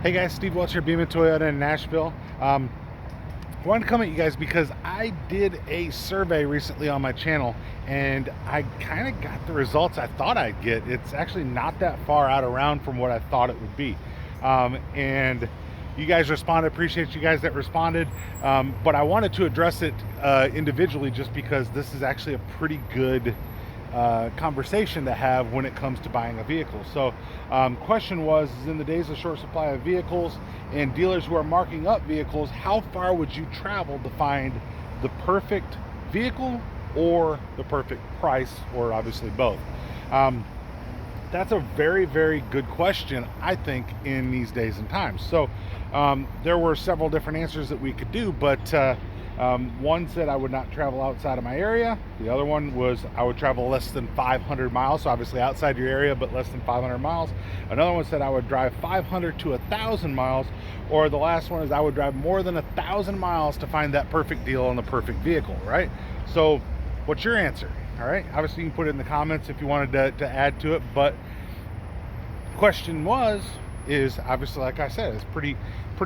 Hey guys, Steve Welch here, Beaman Toyota in Nashville. I wanted to come at you guys because I did a survey recently on my channel and I kind of got the results I thought I'd get. It's actually not that far out around from what I thought it would be. And you guys responded, appreciate you guys that responded. But I wanted to address it individually just because this is actually a pretty good conversation to have when it comes to buying a vehicle. So question was, is in the days of short supply of vehicles and dealers who are marking up vehicles, how far would you travel to find the perfect vehicle or the perfect price, or obviously both? That's a very, very good question, I think, in these days and times. So there were several different answers that we could do, but one said I would not travel outside of my area. The other one was I would travel less than 500 miles, so obviously outside your area, but less than 500 miles. Another one said I would drive 500 to 1,000 miles, or the last one is I would drive more than 1,000 miles to find that perfect deal on the perfect vehicle, right? So what's your answer? All right, obviously you can put it in the comments if you wanted to add to it, but the question is obviously, like I said, it's pretty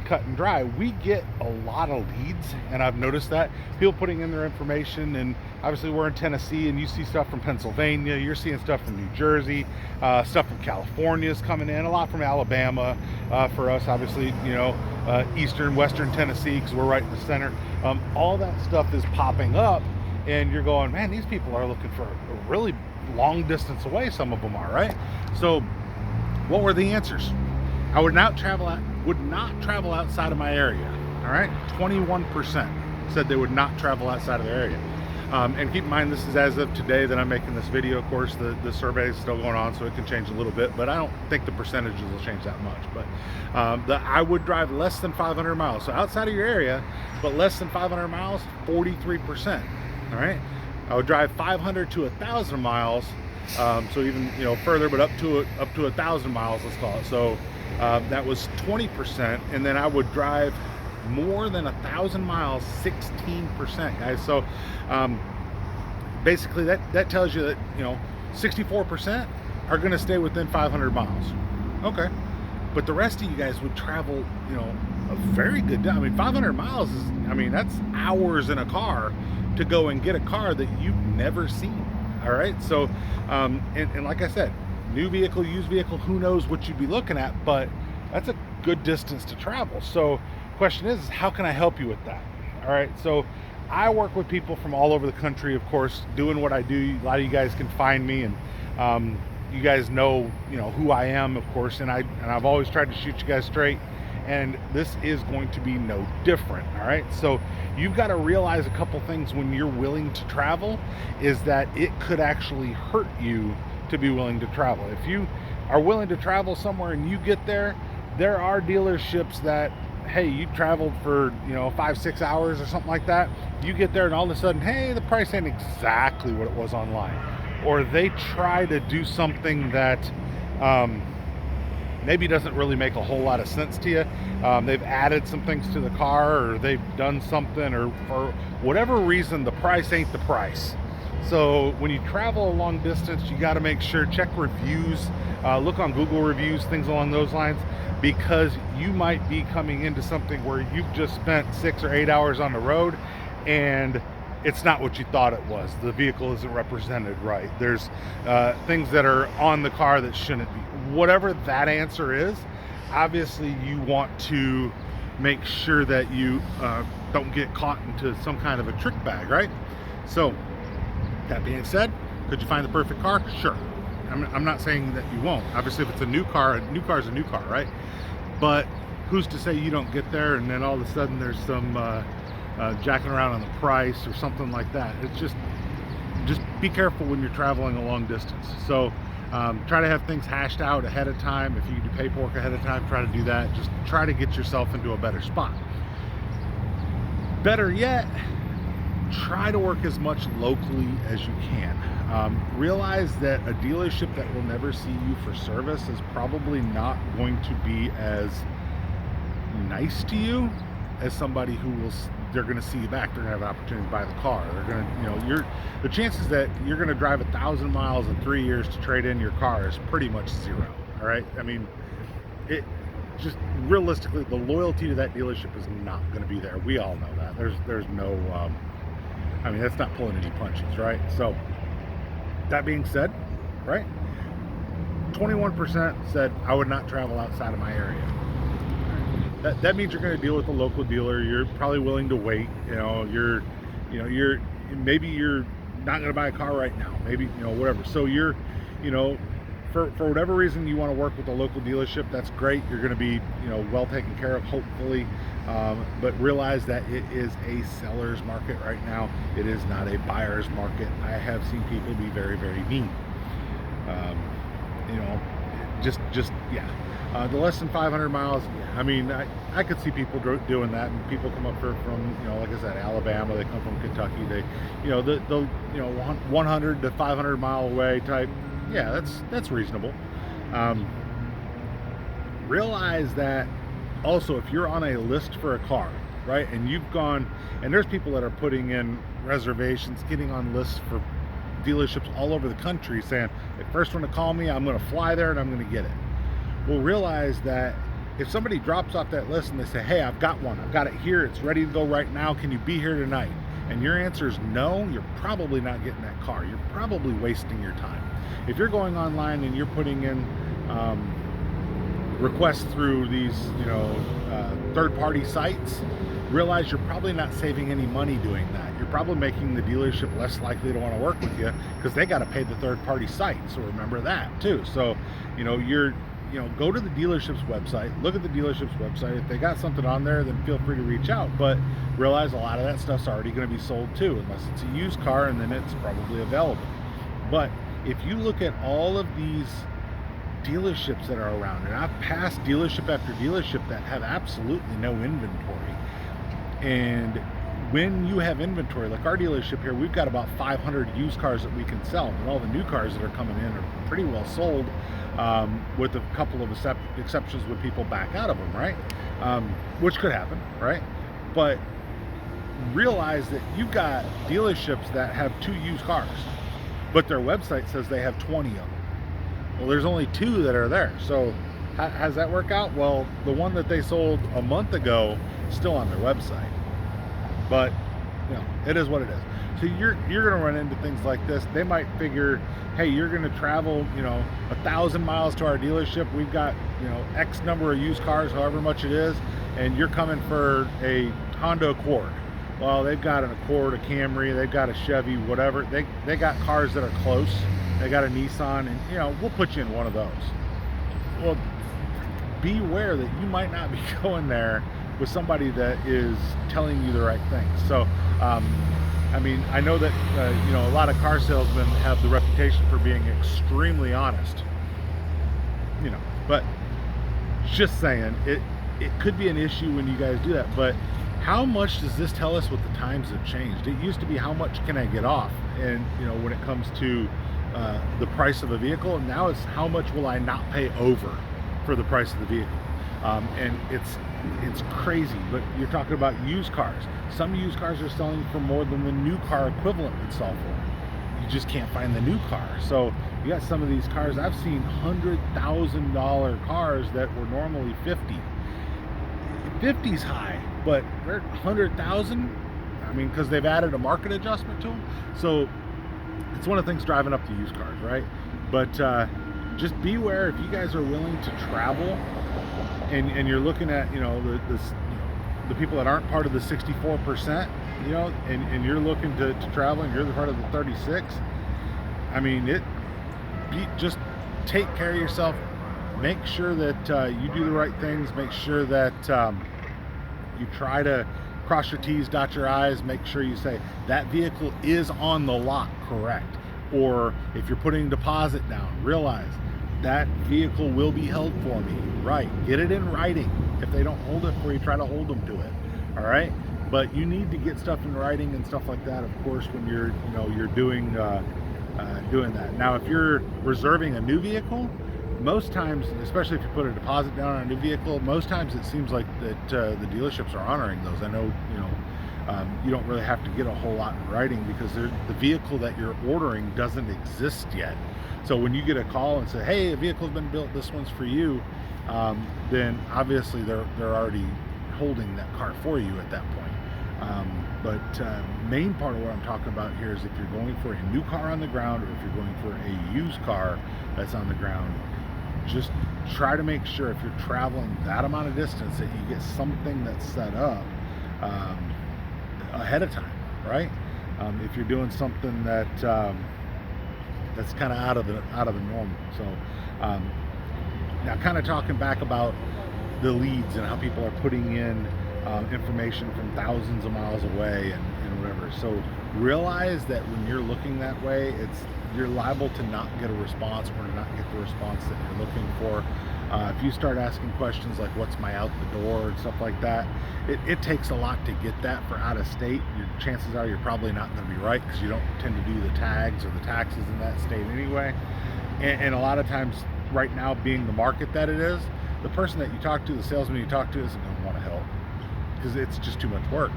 cut and dry. We get a lot of leads, and I've noticed that people putting in their information, and obviously we're in Tennessee and you see stuff from Pennsylvania, you're seeing stuff from New Jersey, stuff from California is coming in, a lot from Alabama, for us obviously, eastern western Tennessee, because we're right in the center. All that stuff is popping up, and you're going, man, these people are looking for a really long distance away, some of them are, right? So what were the answers? I would not travel outside of my area. All right, 21% said they would not travel outside of their area. And keep in mind, this is as of today that I'm making this video. Of course, the survey is still going on, so it can change a little bit, but I don't think the percentages will change that much. But I would drive less than 500 miles, so outside of your area, but less than 500 miles, 43%. All right, I would drive 500 to 1,000 miles, so even further, but up to 1,000 miles, let's call it. So that was 20%, and then I would drive more than 1,000 miles, 16%, guys. So basically that tells you that 64% are going to stay within 500 miles. Okay, but the rest of you guys would travel a very good, 500 miles is, that's hours in a car to go and get a car that you've never seen. All right, so and like I said, new vehicle, used vehicle, who knows what you'd be looking at, but that's a good distance to travel. So question is how can I help you with that? All right, so I work with people from all over the country, of course, doing what I do. A lot of you guys can find me, and you guys know who I am, of course, and I've always tried to shoot you guys straight, and this is going to be no different. All right, so you've got to realize a couple things when you're willing to travel, is that it could actually hurt you to be willing to travel. If you are willing to travel somewhere and you get there are dealerships that, hey, you traveled for 5-6 hours or something like that, you get there and all of a sudden, hey, the price ain't exactly what it was online, or they try to do something that maybe doesn't really make a whole lot of sense to you. They've added some things to the car, or they've done something, or for whatever reason the price ain't the price. So when you travel a long distance, you got to make sure, check reviews, look on Google reviews, things along those lines, because you might be coming into something where you've just spent 6 or 8 hours on the road and it's not what you thought it was. The vehicle isn't represented right. There's things that are on the car that shouldn't be. Whatever that answer is, obviously you want to make sure that you don't get caught into some kind of a trick bag, right? So that being said, could you find the perfect car? Sure. I'm not saying that you won't. Obviously, if it's a new car is a new car, right? But who's to say you don't get there and then all of a sudden there's some jacking around on the price or something like that. It's just be careful when you're traveling a long distance. So try to have things hashed out ahead of time. If you do paperwork ahead of time, try to do that. Just try to get yourself into a better spot. Better yet, try to work as much locally as you can. Realize that a dealership that will never see you for service is probably not going to be as nice to you as somebody who will. They're going to see you back. They're going to have an opportunity to buy the car. They're going to, the chances that you're going to drive 1,000 miles in 3 years to trade in your car is pretty much zero. All right, just realistically, the loyalty to that dealership is not going to be there. We all know that. There's no, I mean, that's not pulling any punches, right? So that being said, right, 21% said I would not travel outside of my area. That means you're going to deal with a local dealer. You're probably willing to wait. You're maybe you're not going to buy a car right now. Maybe, whatever. So you're, for whatever reason you want to work with a local dealership, that's great. You're going to be, well taken care of, hopefully. But realize that it is a seller's market right now. It is not a buyer's market. I have seen people be very, very mean. Yeah. The less than 500 miles, I mean, I could see people doing that, and people come up from, like I said, Alabama, they come from Kentucky, they, the 100 to 500 mile away type, yeah, that's reasonable. Realize that also, if you're on a list for a car, right, and you've gone, and there's people that are putting in reservations, getting on lists for dealerships all over the country saying, the first one to call me, I'm going to fly there and I'm going to get it. Well, realize that if somebody drops off that list and they say, hey, I've got one, I've got it here, it's ready to go right now, can you be here tonight? And your answer is no, you're probably not getting that car. You're probably wasting your time. If you're going online and you're putting in requests through these, third-party sites, realize you're probably not saving any money doing that. You're probably making the dealership less likely to want to work with you because they got to pay the third-party site. So remember that too. So, go to the dealership's website, look at the dealership's website. If they got something on there, then feel free to reach out. But realize a lot of that stuff's already going to be sold too, unless it's a used car, and then it's probably available. But if you look at all of these dealerships that are around, and I've passed dealership after dealership that have absolutely no inventory. And when you have inventory, like our dealership here, we've got about 500 used cars that we can sell, but all the new cars that are coming in are pretty well sold, with a couple of exceptions when people back out of them, right? Which could happen, right? But realize that you've got dealerships that have 2 used cars, but their website says they have 20 of them. Well, there's only 2 that are there. So how does that work out? Well, the one that they sold a month ago is still on their website. But, it is what it is. So you're going to run into things like this. They might figure, hey, you're going to travel, 1,000 miles to our dealership. We've got, X number of used cars, however much it is, and you're coming for a Honda Accord. Well, they've got an Accord, a Camry, they've got a Chevy, whatever. They got cars that are close. They got a Nissan, and, we'll put you in one of those. Well, be aware that you might not be going there with somebody that is telling you the right thing. So, I know that, a lot of car salesmen have the reputation for being extremely honest, but just saying, it could be an issue when you guys do that. But how much does this tell us what the times have changed? It used to be, how much can I get off? And, when it comes to the price of a vehicle, now it's how much will I not pay over for the price of the vehicle. And it's crazy, but you're talking about used cars. Some used cars are selling for more than the new car equivalent would sell for. You just can't find the new car. So you got some of these cars, I've seen $100,000 cars that were normally 50. 50's high, but they're 100,000. Because they've added a market adjustment to them. So it's one of the things driving up the used cars, right? But just beware, if you guys are willing to travel, and you're looking at, the people that aren't part of the 64%, and you're looking to travel, and you're the part of the 36. Just take care of yourself. Make sure that you do the right things. Make sure that you try to cross your T's, dot your I's. Make sure you say that vehicle is on the lot correct. Or if you're putting a deposit down, realize that vehicle will be held for me. Right. Get it in writing. If they don't hold it for you, try to hold them to it. All right. But you need to get stuff in writing and stuff like that, of course, when you're doing that. Now, if you're reserving a new vehicle, most times, especially if you put a deposit down on a new vehicle, most times it seems like that the dealerships are honoring those. I know, You don't really have to get a whole lot in writing because the vehicle that you're ordering doesn't exist yet. So when you get a call and say, hey, a vehicle's been built, this one's for you, then obviously they're already holding that car for you at that point. But main part of what I'm talking about here is if you're going for a new car on the ground or if you're going for a used car that's on the ground, just try to make sure if you're traveling that amount of distance that you get something that's set up ahead of time, right? If you're doing something that that's kind of out of the normal. So now kind of talking back about the leads and how people are putting in information from thousands of miles away and whatever. So realize that when you're looking that way, you're liable to not get a response or to not get the response that you're looking for. If you start asking questions like what's my out the door and stuff like that, it takes a lot to get that for out of state. Your chances are you're probably not going to be right because you don't tend to do the tags or the taxes in that state anyway. And a lot of times right now, being the market that it is, the person that you talk to, the salesman you talk to, isn't going to want to help because it's just too much work.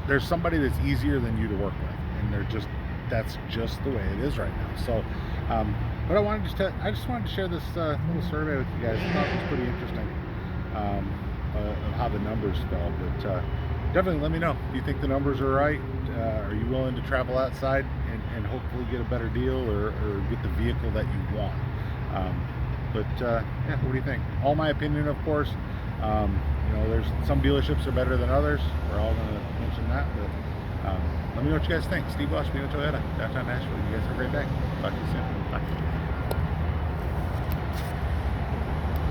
There's somebody that's easier than you to work with, and that's just the way it is right now. So but I just wanted to share this little survey with you guys. I thought it was pretty interesting of how the numbers fell. But definitely let me know. Do you think the numbers are right? Are you willing to travel outside and hopefully get a better deal or get the vehicle that you want? Yeah, what do you think? All my opinion, of course. There's some dealerships are better than others. We're all going to mention that. But let me know what you guys think. Steve Bosch, Bino Toyota, downtown Nashville. You guys have a great day. Talk to you soon. Bye.